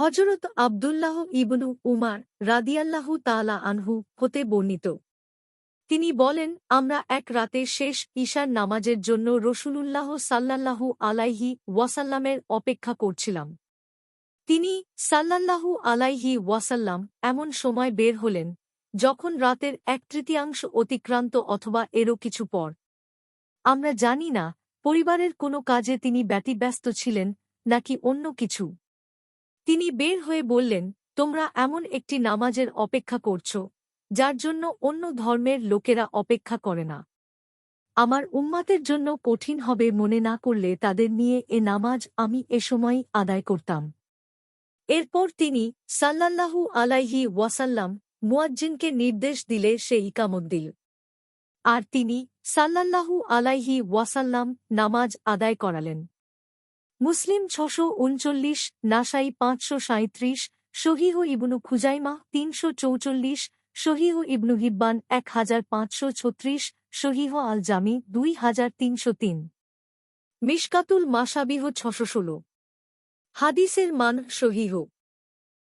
হযরত আব্দুল্লাহ ইবনু উমার রাদিয়াল্লাহু তাআলা আনহু হতে বর্ণিত। তিনি বলেন, আমরা এক রাতে শেষ ঈশার নামাজের জন্য রাসূলুল্লাহ সাল্লাল্লাহু আলাইহি ওয়াসাল্লামের অপেক্ষা করছিলাম। তিনি সাল্লাল্লাহু আলাইহি ওয়াসাল্লাম এমন সময় বের হলেন, যখন রাতের 1/3 অতিক্রান্ত অথবা এরও কিছু পর। আমরা জানি না, পরিবারের কোনো কাজে তিনি ব্যতিব্যস্ত ছিলেন নাকি অন্য কিছু। তিনি বের হয়ে বললেন, তোমরা এমন একটি নামাজের অপেক্ষা করছ, যার জন্য অন্য ধর্মের লোকেরা অপেক্ষা করে না। আমার উম্মাতের জন্য কঠিন হবে মনে না করলে তাদের নিয়ে এ নামাজ আমি এ সময়ই আদায় করতাম। এরপর তিনি সাল্লাল্লাহু আলাইহি ওয়াসাল্লাম মুয়াজ্জিনকে নির্দেশ দিলে সে ইকামত দিল। আর তিনি সাল্লাল্লাহু আলাইহি ওয়াসাল্লাম নামাজ আদায় করালেন। মুসলিম 639, নাসাই 537, সহিহ ইবনু খুজাইমাহ 344, সহিহ ইবনু হিব্বান 1536, সহিহ আল জামি 2303। মিশকাতুল মাশাবিহ 616। হাদিসের মান সহিহ।